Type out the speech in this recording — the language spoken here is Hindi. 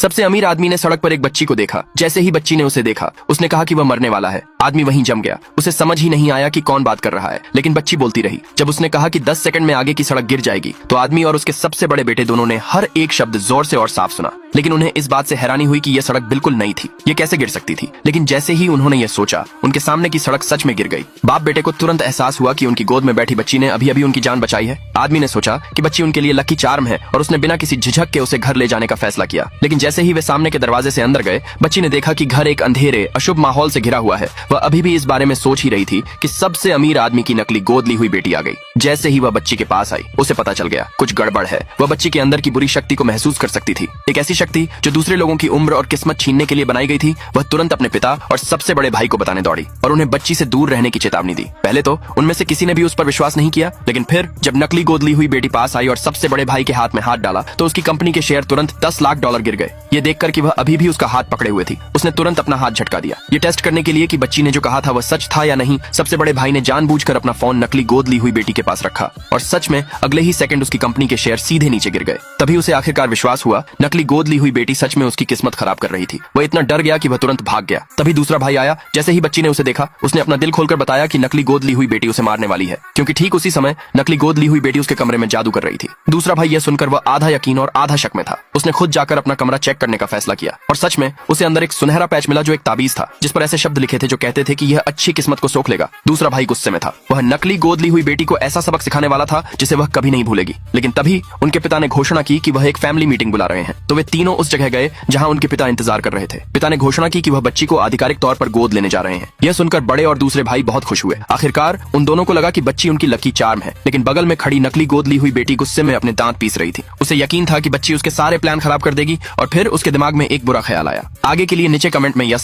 सबसे अमीर आदमी ने सड़क पर एक बच्ची को देखा। जैसे ही बच्ची ने उसे देखा, उसने कहा कि वह मरने वाला है। आदमी वहीं जम गया। उसे समझ ही नहीं आया कि कौन बात कर रहा है, लेकिन बच्ची बोलती रही। जब उसने कहा कि 10 सेकंड में आगे की सड़क गिर जाएगी, तो आदमी और उसके सबसे बड़े बेटे दोनों ने हर एक शब्द जोर से और साफ सुना। लेकिन उन्हें इस बात से हैरानी हुई कि यह सड़क बिल्कुल नई थी, ये कैसे गिर सकती थी। लेकिन जैसे ही उन्होंने ये सोचा, उनके सामने की सड़क सच में गिर गई। बाप बेटे को तुरंत एहसास हुआ कि उनकी गोद में बैठी बच्ची ने अभी अभी उनकी जान बचाई है। आदमी ने सोचा कि बच्ची उनके लिए लकी चार्म है और उसने बिना किसी झिझक के उसे घर ले जाने का फैसला किया। लेकिन जैसे ही वे सामने के दरवाजे से अंदर गए, बच्ची ने देखा कि घर एक अंधेरे अशुभ माहौल से घिरा हुआ है। वह अभी भी इस बारे में सोच ही रही थी कि सबसे अमीर आदमी की नकली गोद ली हुई बेटी आ गई। जैसे ही वह बच्ची के पास आई, उसे पता चल गया कुछ गड़बड़ है। वह बच्ची के अंदर की बुरी शक्ति को महसूस कर सकती थी, एक ऐसी शक्ति जो दूसरे लोगों की उम्र और किस्मत छीनने के लिए बनाई गई थी। वह तुरंत अपने पिता और सबसे बड़े भाई को बताने दौड़ी और उन्हें बच्ची से दूर रहने की चेतावनी दी। पहले तो उनमें से किसी ने भी उस पर विश्वास नहीं किया, लेकिन फिर जब नकली गोद ली हुई बेटी पास आई और सबसे बड़े भाई के हाथ में हाथ डाला, तो उसकी कंपनी के शेयर तुरंत $10 लाख गिर गए। ये देखकर कि वह अभी भी उसका हाथ पकड़े हुए थी, उसने तुरंत अपना हाथ झटका दिया। ये टेस्ट करने के लिए कि बच्ची ने जो कहा था वह सच था या नहीं। सबसे बड़े भाई ने जानबूझकर अपना फोन नकली गोद ली हुई बेटी के पास रखा और सच में अगले ही सेकंड उसकी कंपनी के शेयर सीधे नीचे गिर गए। तभी उसे आखिरकार विश्वास हुआ, नकली गोद ली हुई बेटी सच में उसकी किस्मत खराब कर रही थी। वह इतना डर गया कि वह तुरंत भाग गया। तभी दूसरा भाई आया। जैसे ही बच्ची ने उसे देखा, उसने अपना दिल खोलकर बताया कि नकली गोद ली हुई बेटी उसे मारने वाली है, क्योंकि ठीक उसी समय नकली गोद ली हुई बेटी उसके कमरे में जादू कर रही थी। दूसरा भाई यह सुनकर वह आधा यकीन और आधा शक में था। उसने खुद जाकर अपना कमरा चेक करने का फैसला किया और सच में उसे अंदर एक सुनहरा पैच मिला जो एक ताबीज था, जिस पर ऐसे शब्द लिखे थे जो कहते थे कि यह अच्छी किस्मत को सोख लेगा। दूसरा भाई गुस्से में था। वह नकली गोद ली हुई बेटी को ऐसा सबक सिखाने वाला था जिसे वह कभी नहीं भूलेगी। लेकिन तभी उनके पिता ने घोषणा की कि वह एक फैमिली मीटिंग बुला रहे हैं। तो वे तीनों उस जगह गए जहां उनके पिता इंतजार कर रहे थे। पिता ने घोषणा की कि वह बच्ची को आधिकारिक तौर पर गोद लेने जा रहे हैं। यह सुनकर बड़े और दूसरे भाई बहुत खुश हुए। आखिरकार उन दोनों को लगा कि बच्ची उनकी लकी चार्म है। लेकिन बगल में खड़ी नकली गोद ली हुई बेटी गुस्से में अपने दांत पीस रही थी। उसे यकीन था कि बच्ची उसके सारे प्लान खराब कर देगी और फिर उसके दिमाग में एक बुरा ख्याल आया। आगे के लिए नीचे कमेंट में यस